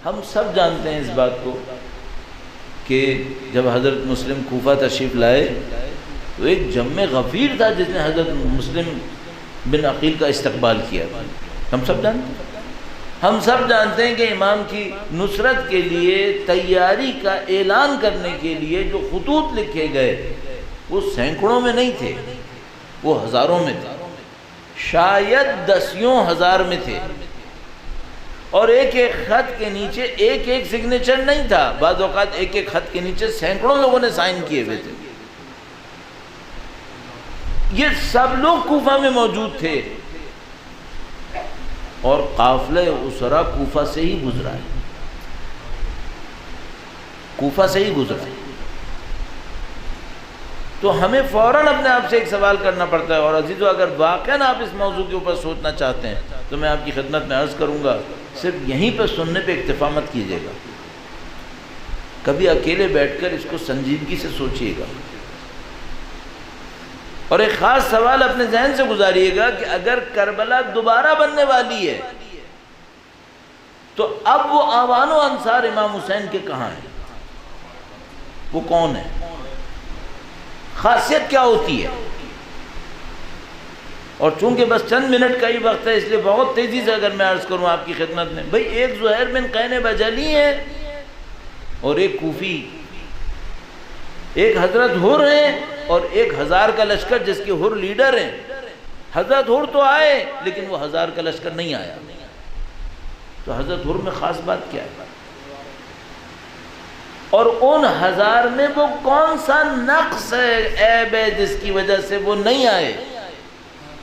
ہم سب جانتے ہیں اس بات کو کہ جب حضرت مسلم کوفہ تشریف لائے تو ایک جم غفیر تھا جس نے حضرت مسلم بن عقیل کا استقبال کیا. ہم سب جانتے ہیں کہ امام کی نصرت کے لیے تیاری کا اعلان کرنے کے لیے جو خطوط لکھے گئے وہ سینکڑوں میں نہیں تھے، وہ ہزاروں میں تھے، شاید دسیوں ہزار میں تھے، اور ایک ایک خط کے نیچے ایک ایک سگنیچر نہیں تھا، بعض اوقات ایک ایک خط کے نیچے سینکڑوں لوگوں نے سائن کیے ہوئے تھے. یہ سب لوگ کوفہ میں موجود تھے اور قافلہ اسرا کوفہ سے ہی گزرا ہے، کوفہ سے ہی گزرا ہے. تو ہمیں فوراً اپنے آپ سے ایک سوال کرنا پڑتا ہے. اور عزیزو، اگر واقعاً آپ اس موضوع کے اوپر سوچنا چاہتے ہیں تو میں آپ کی خدمت میں عرض کروں گا، صرف یہیں پہ سننے پہ اکتفا مت کیجیے گا، کبھی اکیلے بیٹھ کر اس کو سنجیدگی سے سوچیے گا، اور ایک خاص سوال اپنے ذہن سے گزاریے گا کہ اگر کربلا دوبارہ بننے والی ہے تو اب وہ آوان و انصار امام حسین کے کہاں ہیں؟ وہ کون ہے؟ خاصیت کیا ہوتی ہے؟ اور چونکہ بس چند منٹ کا ہی وقت ہے، اس لیے بہت تیزی سے اگر میں عرض کروں آپ کی خدمت میں، بھئی ایک زہیر بن قین بجلی ہے اور ایک کوفی، ایک حضرت حر ہیں اور ایک 1000 کا لشکر جس کے حر لیڈر ہیں. حضرت حر تو آئے لیکن وہ 1000 کا لشکر نہیں آیا. تو حضرت حر میں خاص بات کیا ہے؟ اور ان 1000 میں وہ کون سا نقص ہے، عیب ہے جس کی وجہ سے وہ نہیں آئے؟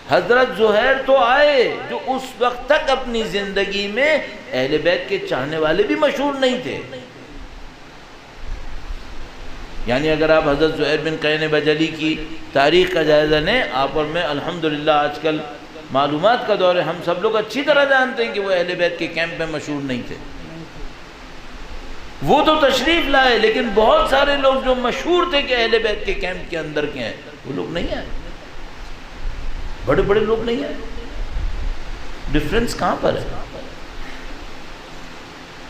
حضرت زہیر تو آئے جو اس وقت تک اپنی زندگی میں اہل بیت کے چاہنے والے بھی مشہور نہیں تھے. یعنی اگر آپ حضرت زہیر بن قین بجلی کی تاریخ کا جائزہ لیں، آپ اور میں الحمدللہ آج کل معلومات کا دور ہے، ہم سب لوگ اچھی طرح جانتے ہیں کہ وہ اہل بیت کے کیمپ میں مشہور نہیں تھے. وہ تو تشریف لائے لیکن بہت سارے لوگ جو مشہور تھے کہ اہل بیت کے کیمپ کے اندر کے ہیں وہ لوگ نہیں آئے، بڑے بڑے لوگ نہیں آئے. ڈفرنس کہاں پر ہے؟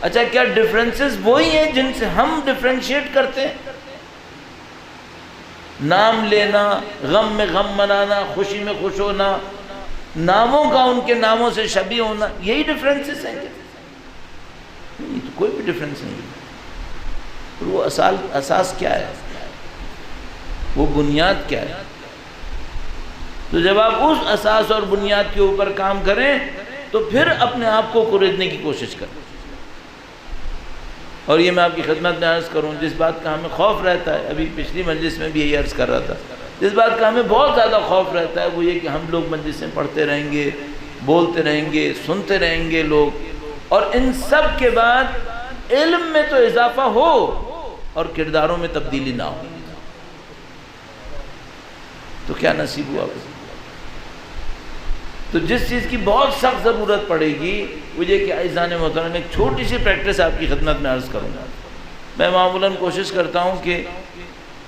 اچھا، کیا ڈفرنسز وہی ہیں جن سے ہم ڈفرینشیٹ کرتے ہیں؟ نام لینا، غم میں غم منانا، خوشی میں خوش ہونا، ناموں کا ان کے ناموں سے شبیہ ہونا، یہی ڈفرینسز ہیں کیا؟ نہیں، تو کوئی بھی ڈفرینس نہیں ہے. وہ اساس کیا ہے؟ وہ بنیاد کیا ہے؟ تو جب آپ اس اساس اور بنیاد کے اوپر کام کریں تو پھر اپنے آپ کو کریدنے کی کوشش کریں. اور یہ میں آپ کی خدمت میں عرض کروں، جس بات کا ہمیں خوف رہتا ہے، ابھی پچھلی مجلس میں بھی یہی عرض کر رہا تھا، جس بات کا ہمیں بہت زیادہ خوف رہتا ہے وہ یہ کہ ہم لوگ مجلسیں پڑھتے رہیں گے، بولتے رہیں گے، سنتے رہیں گے لوگ، اور ان سب کے بعد علم میں تو اضافہ ہو اور کرداروں میں تبدیلی نہ ہو، تو کیا نصیب ہوا؟ تو جس چیز کی بہت سخت ضرورت پڑے گی وہ یہ کہ عزیزان محترم ایک چھوٹی سی پریکٹس آپ کی خدمت میں عرض کروں گا. میں معمولاً کوشش کرتا ہوں کہ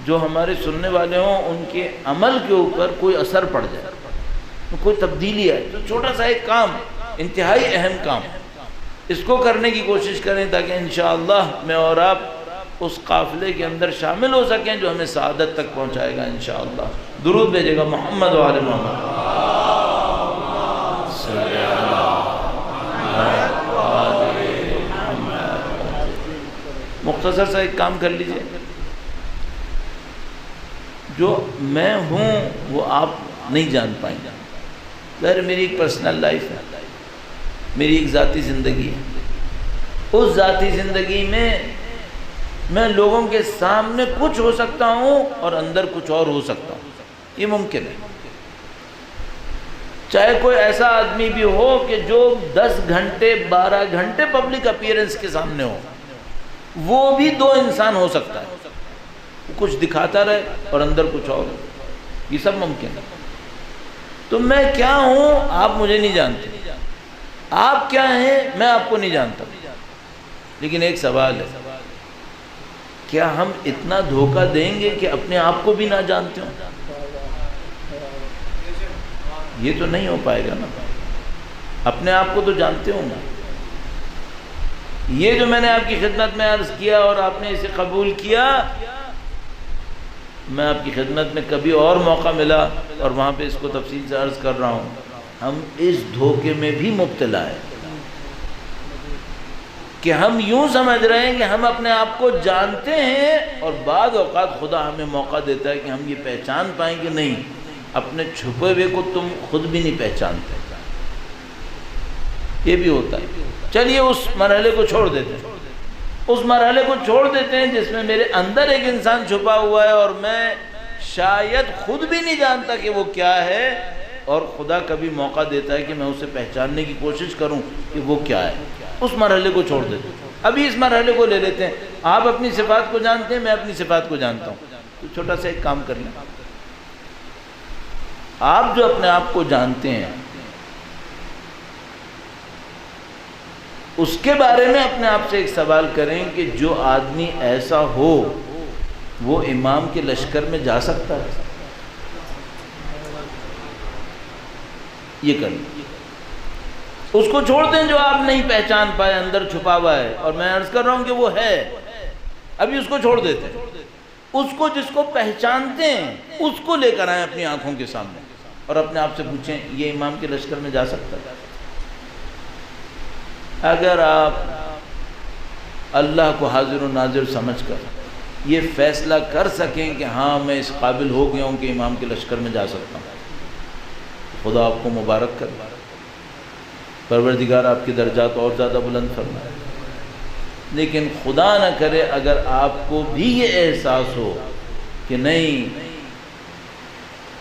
جو ہمارے سننے والے ہوں ان کے عمل کے اوپر کوئی اثر پڑ جائے، کوئی تبدیلی آئے. تو چھوٹا سا ایک کام، انتہائی اہم کام، اس کو کرنے کی کوشش کریں تاکہ انشاءاللہ میں اور آپ اس قافلے کے اندر شامل ہو سکیں جو ہمیں سعادت تک پہنچائے گا انشاءاللہ. درود بھیجے گا محمد و آل محمد. مختصر سا ایک کام کر لیجئے، جو میں ہوں وہ آپ نہیں جان پائیں گے. ظاہر میری ایک پرسنل لائف ہے، میری ایک ذاتی زندگی ہے. اس ذاتی زندگی میں لوگوں کے سامنے کچھ ہو سکتا ہوں اور اندر کچھ اور ہو سکتا ہوں، یہ ممکن ہے. چاہے کوئی ایسا آدمی بھی ہو کہ جو 10 گھنٹے 12 گھنٹے پبلک اپیئرنس کے سامنے ہو، وہ بھی 2 انسان ہو سکتا ہے. کچھ دکھاتا رہے اور اندر کچھ اور ہو، یہ سب ممکن ہے. تو میں کیا ہوں آپ مجھے نہیں جانتے، آپ کیا ہیں میں آپ کو نہیں جانتا. لیکن ایک سوال ہے، کیا ہم اتنا دھوکہ دیں گے کہ اپنے آپ کو بھی نہ جانتے ہوں؟ یہ تو نہیں ہو پائے گا نا. اپنے آپ کو تو جانتے ہوں گا. یہ جو میں نے آپ کی خدمت میں عرض کیا اور آپ نے اسے قبول کیا، میں آپ کی خدمت میں کبھی اور موقع ملا اور وہاں پہ اس کو تفصیل سے عرض کر رہا ہوں، ہم اس دھوکے میں بھی مبتلا ہیں کہ ہم یوں سمجھ رہے ہیں کہ ہم اپنے آپ کو جانتے ہیں، اور بعض اوقات خدا ہمیں موقع دیتا ہے کہ ہم یہ پہچان پائیں کہ نہیں، اپنے چھپے ہوئے کو تم خود بھی نہیں پہچانتے۔ یہ بھی ہوتا ہے۔ چلیے اس مرحلے کو چھوڑ دیتے ہیں، اس مرحلے کو چھوڑ دیتے ہیں جس میں میرے اندر ایک انسان چھپا ہوا ہے اور میں شاید خود بھی نہیں جانتا کہ وہ کیا ہے، اور خدا کبھی موقع دیتا ہے کہ میں اسے پہچاننے کی کوشش کروں کہ وہ کیا ہے۔ اس مرحلے کو چھوڑ دیتے ہیں۔ ابھی اس مرحلے کو لے لیتے ہیں۔ آپ اپنی صفات کو جانتے ہیں، میں اپنی صفات کو جانتا ہوں۔ تو چھوٹا سا ایک کام کر لیں، آپ جو اپنے آپ کو جانتے ہیں اس کے بارے میں اپنے آپ سے ایک سوال کریں کہ جو آدمی ایسا ہو وہ امام کے لشکر میں جا سکتا ہے؟ یہ کر لیں۔ اس کو چھوڑ دیں جو آپ نہیں پہچان پائے، اندر چھپا ہوا ہے، اور میں عرض کر رہا ہوں کہ وہ ہے، ابھی اس کو چھوڑ دیتے ہیں۔ اس کو جس کو پہچانتے ہیں اس کو لے کر آئیں اپنی آنکھوں کے سامنے اور اپنے آپ سے پوچھیں یہ امام کے لشکر میں جا سکتا ہے؟ اگر آپ اللہ کو حاضر و ناظر سمجھ کر یہ فیصلہ کر سکیں کہ ہاں میں اس قابل ہو گیا ہوں کہ امام کے لشکر میں جا سکتا ہوں، خدا آپ کو مبارک کرے، پروردگار آپ کے درجات اور زیادہ بلند فرمائے۔ لیکن خدا نہ کرے اگر آپ کو بھی یہ احساس ہو کہ نہیں،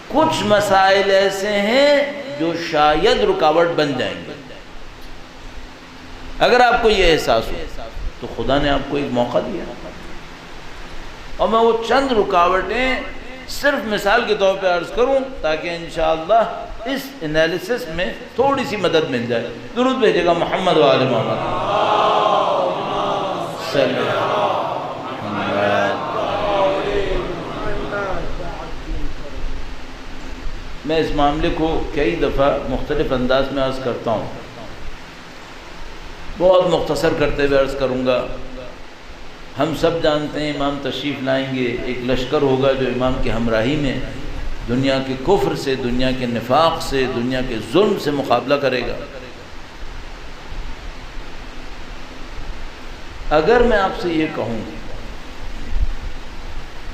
کچھ مسائل ایسے ہیں جو شاید رکاوٹ بن جائیں گے، اگر آپ کو یہ احساس ہو تو خدا نے آپ کو ایک موقع دیا، اور میں وہ چند رکاوٹیں صرف مثال کے طور پہ عرض کروں تاکہ انشاءاللہ اس انالیسس میں تھوڑی سی مدد مل جائے۔ درود بھیجے گا محمد و آل محمد۔ میں اس معاملے کو کئی دفعہ مختلف انداز میں عرض کرتا ہوں، بہت مختصر کرتے ہوئے عرض کروں گا۔ ہم سب جانتے ہیں امام تشریف لائیں گے، ایک لشکر ہوگا جو امام کی ہمراہی میں دنیا کے کفر سے، دنیا کے نفاق سے، دنیا کے ظلم سے مقابلہ کرے گا۔ اگر میں آپ سے یہ کہوں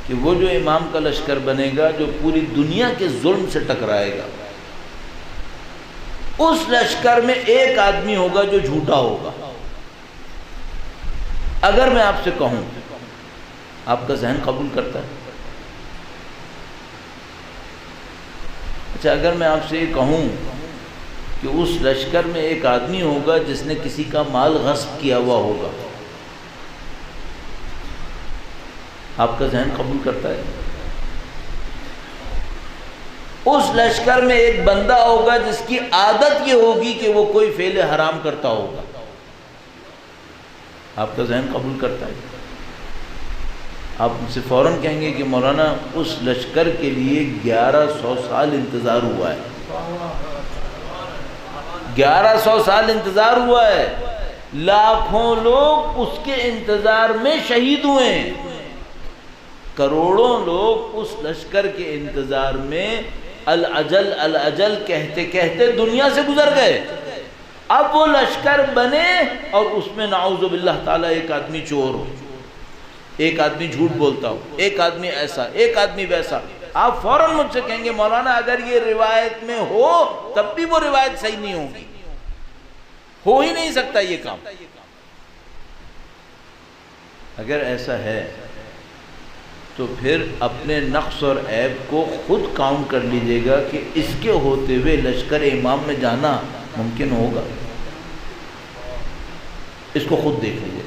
کہ وہ جو امام کا لشکر بنے گا جو پوری دنیا کے ظلم سے ٹکرائے گا، اس لشکر میں ایک آدمی ہوگا جو جھوٹا ہوگا، اگر میں آپ سے کہوں، آپ کا ذہن قبول کرتا ہے؟ اچھا، اگر میں آپ سے یہ کہوں کہ اس لشکر میں ایک آدمی ہوگا جس نے کسی کا مال غصب کیا ہوا ہوگا، آپ کا ذہن قبول کرتا ہے؟ اس لشکر میں ایک بندہ ہوگا جس کی عادت یہ ہوگی کہ وہ کوئی فعل حرام کرتا ہوگا، آپ کا ذہن قبول کرتا ہے؟ آپ مجھ سے فوراً کہیں گے کہ مولانا اس لشکر کے لیے 1100 سال انتظار ہوا ہے، 1100 سال انتظار ہوا ہے، لاکھوں لوگ اس کے انتظار میں شہید ہوئے ہیں، کروڑوں لوگ اس لشکر کے انتظار میں الاجل الاجل کہتے کہتے دنیا سے گزر گئے۔ اب وہ لشکر بنے اور اس میں نعوذ باللہ تعالیٰ ایک آدمی چور ہو، ایک آدمی جھوٹ بولتا ہو، ایک آدمی ایسا، ایک آدمی ویسا، آپ فوراً مجھ سے کہیں گے مولانا اگر یہ روایت میں ہو تب بھی وہ روایت صحیح نہیں ہوگی، ہو ہی نہیں سکتا یہ کام۔ اگر ایسا ہے تو پھر اپنے نقص اور عیب کو خود کاؤنٹ کر لیجئے گا کہ اس کے ہوتے ہوئے لشکر امام میں جانا ممکن ہوگا، اس کو خود دیکھ لیجئے۔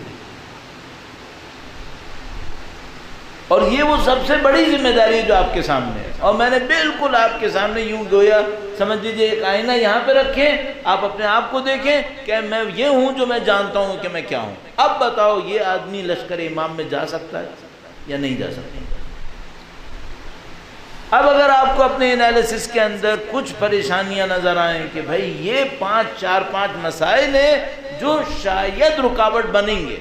اور یہ وہ سب سے بڑی ذمہ داری ہے جو آپ کے سامنے ہے، اور میں نے بالکل آپ کے سامنے یوں گویا سمجھ لیجئے ایک آئینہ یہاں پہ رکھیں، آپ اپنے آپ کو دیکھیں کہ میں یہ ہوں جو میں جانتا ہوں کہ میں کیا ہوں۔ اب بتاؤ یہ آدمی لشکر امام میں جا سکتا ہے یا نہیں جا سکتا؟ اب اگر آپ کو اپنے انالیسس کے اندر کچھ پریشانیاں نظر آئیں کہ بھائی یہ 4-5 مسائل ہیں جو شاید رکاوٹ بنیں گے،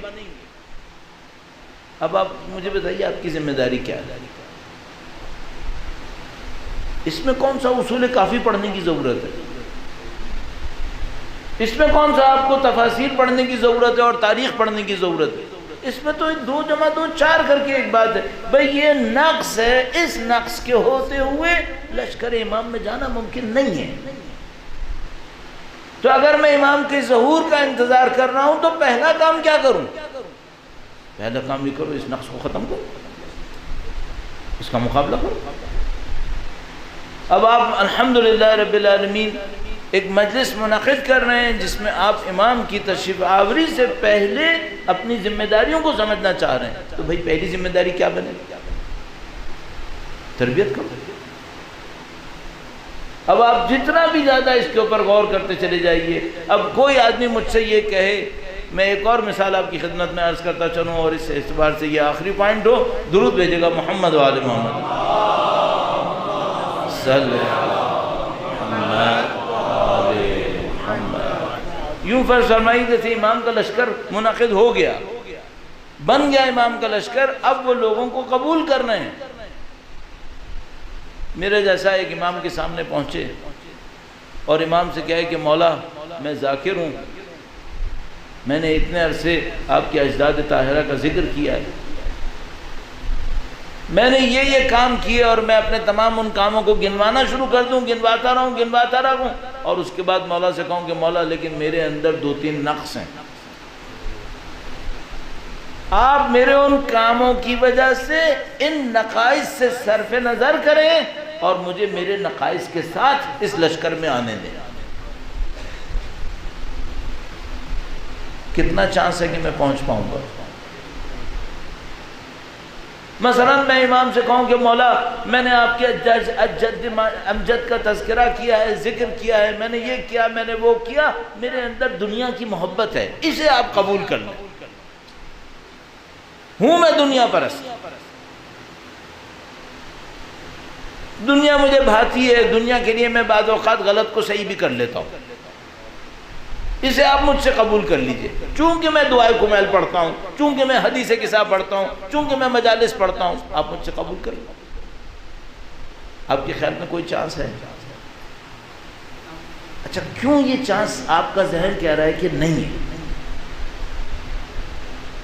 اب آپ مجھے بتائیے آپ کی ذمہ داری کیا ہے؟ اس میں کون سا اصول کافی پڑھنے کی ضرورت ہے؟ اس میں کون سا آپ کو تفاسیر پڑھنے کی ضرورت ہے اور تاریخ پڑھنے کی ضرورت ہے؟ اس میں تو 2 + 2 4 کر کے ایک بات ہے، بھئی یہ نقص ہے، اس نقص کے ہوتے ہوئے لشکر امام میں جانا ممکن نہیں ہے۔ تو اگر میں امام کے ظہور کا انتظار کر رہا ہوں تو پہلا کام کیا کروں؟ پہلا کام یہ کرو، اس نقص کو ختم کرو، اس کا مقابلہ کرو۔ اب آپ الحمدللہ رب العالمین ایک مجلس منعقد کر رہے ہیں جس میں آپ امام کی تشریف آوری سے پہلے اپنی ذمہ داریوں کو سمجھنا چاہ رہے ہیں، تو بھائی پہلی ذمہ داری کیا بنے؟ تربیت کرو۔ اب آپ جتنا بھی زیادہ اس کے اوپر غور کرتے چلے جائیے، اب کوئی آدمی مجھ سے یہ کہے، میں ایک اور مثال آپ کی خدمت میں عرض کرتا چلوں اور اس اعتبار سے یہ آخری پوائنٹ ہو، درود بھیجے گا محمد و آل محمد صلی یوں فرض فرمائی جیسے امام کا لشکر منعقد ہو گیا، بن گیا امام کا لشکر، اب وہ لوگوں کو قبول کر رہے ہیں۔ میرے جیسا ایک امام کے سامنے پہنچے اور امام سے کہے کہ مولا میں ذاکر ہوں، میں نے اتنے عرصے آپ کے اجداد طاہرہ کا ذکر کیا ہے، میں نے یہ کام کیے اور میں اپنے تمام ان کاموں کو گنوانا شروع کر دوں، گنواتا رہا ہوں اور اس کے بعد مولا سے کہوں کہ مولا لیکن میرے اندر 2-3 نقص ہیں، آپ میرے ان کاموں کی وجہ سے ان نقائص سے صرف نظر کریں اور مجھے میرے نقائص کے ساتھ اس لشکر میں آنے دیں۔ کتنا چانس ہے کہ میں پہنچ پاؤں گا؟ مثلا میں امام سے کہوں کہ مولا میں نے آپ کے امجد کا تذکرہ کیا ہے، ذکر کیا ہے، میں نے یہ کیا، میں نے وہ کیا، میرے اندر دنیا کی محبت ہے، اسے آپ قبول کر لیں، ہوں میں دنیا پرست، دنیا مجھے بھاتی ہے، دنیا کے لیے میں بعض اوقات غلط کو صحیح بھی کر لیتا ہوں، اسے آپ مجھ سے قبول کر لیجئے، چونکہ میں دعائے کمیل پڑھتا ہوں، چونکہ میں حدیث کسا پڑھتا ہوں، چونکہ میں مجالس پڑھتا ہوں، آپ مجھ سے قبول کر لیں۔ آپ کے خیال میں کوئی چانس ہے؟ اچھا کیوں یہ چانس آپ کا ذہن کہہ رہا ہے کہ نہیں ہے؟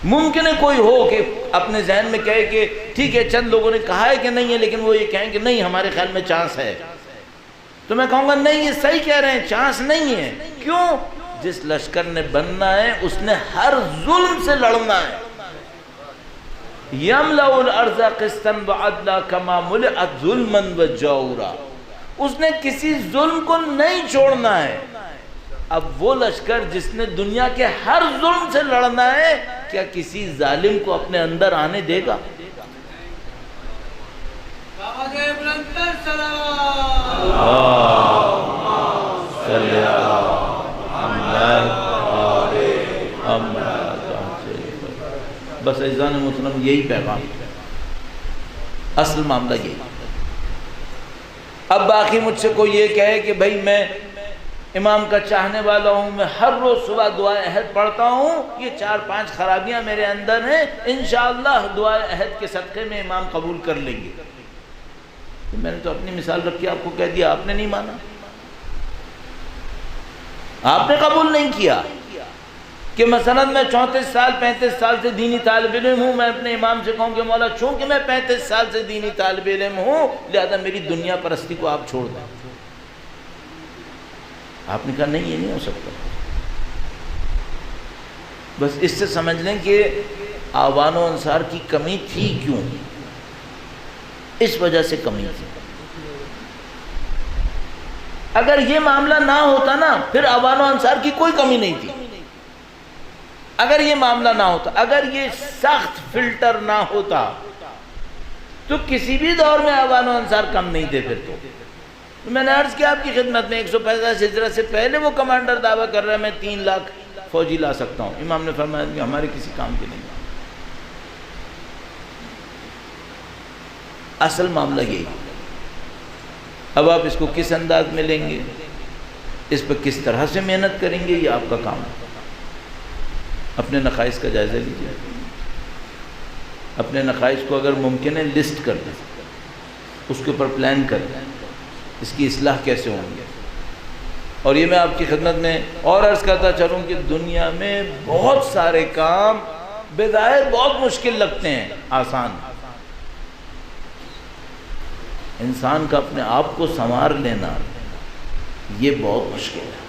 ممکن ہے کوئی ہو کہ اپنے ذہن میں کہے کہ ٹھیک ہے چند لوگوں نے کہا ہے کہ نہیں ہے، لیکن وہ یہ کہیں کہ نہیں ہمارے خیال میں چانس ہے، تو میں کہوں گا نہیں یہ صحیح کہہ رہے ہیں، چانس نہیں ہے۔ کیوں؟ جس لشکر نے بننا ہے اس نے ہر ظلم سے لڑنا ہے۔ یملأ الارض قسطا وعدلا کما ملئت ظلما وجورا، اس نے کسی ظلم کو نہیں چھوڑنا ہے۔ اب وہ لشکر جس نے دنیا کے ہر ظلم سے لڑنا ہے، کیا کسی ظالم کو اپنے اندر آنے دے گا؟ بس عزیزان محترم یہی پیغام، اصل معاملہ یہی۔ اب باقی مجھ سے کوئی یہ کہے کہ بھائی میں امام کا چاہنے والا ہوں، میں ہر روز صبح دعائے عہد پڑھتا ہوں، یہ 4-5 خرابیاں میرے اندر ہیں، انشاءاللہ دعائے عہد کے صدقے میں امام قبول کر لیں گے۔ میں نے تو اپنی مثال رکھ کے آپ کو کہہ دیا، آپ نے نہیں مانا، آپ نے قبول نہیں کیا کہ مثلا میں 34 سال 35 سال سے دینی طالب علم ہوں، میں اپنے امام سے کہوں کہ مولا چونکہ میں 35 سال سے دینی طالب علم ہوں لہذا میری دنیا پرستی کو آپ چھوڑ دیں۔ آپ نے کہا نہیں یہ نہیں ہو سکتا۔ بس اس سے سمجھ لیں کہ آوان و انصار کی کمی تھی کیوں، اس وجہ سے کمی تھی۔ اگر یہ معاملہ نہ ہوتا نا پھر آوان و انصار کی کوئی کمی نہیں تھی۔ اگر یہ معاملہ نہ ہوتا، اگر یہ سخت فلٹر نہ ہوتا تو کسی بھی دور میں آوان و انصار کم نہیں تھے۔ پھر تو میں نے عرض کیا آپ کی خدمت میں 150 ہجرت سے پہلے وہ کمانڈر دعویٰ کر رہا ہے میں 3 لاکھ فوجی لا سکتا ہوں، امام نے فرمایا کہ ہمارے کسی کام کے نہیں۔ اصل معاملہ یہی، اب آپ اس کو کس انداز میں لیں گے، اس پہ کس طرح سے محنت کریں گے، یہ آپ کا کام ہے۔ اپنے نقائص کا جائزہ لیجیے، اپنے نقائص کو اگر ممکن ہے لسٹ کر دیں، اس کے اوپر پلان کر دیں، اس کی اصلاح کیسے ہوں گے۔ اور یہ میں آپ کی خدمت میں اور عرض کرتا چلوں کہ دنیا میں بہت سارے کام بظاہر بہت مشکل لگتے ہیں، آسان۔ انسان کا اپنے آپ کو سنوار لینا یہ بہت مشکل ہے،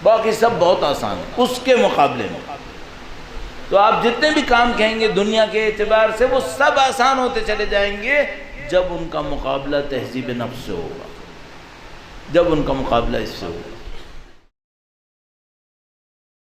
باقی سب بہت آسان ہے اس کے مقابلے میں۔ تو آپ جتنے بھی کام کہیں گے دنیا کے اعتبار سے وہ سب آسان ہوتے چلے جائیں گے جب ان کا مقابلہ تہذیب نفس سے ہوگا، جب ان کا مقابلہ اس سے ہوگا۔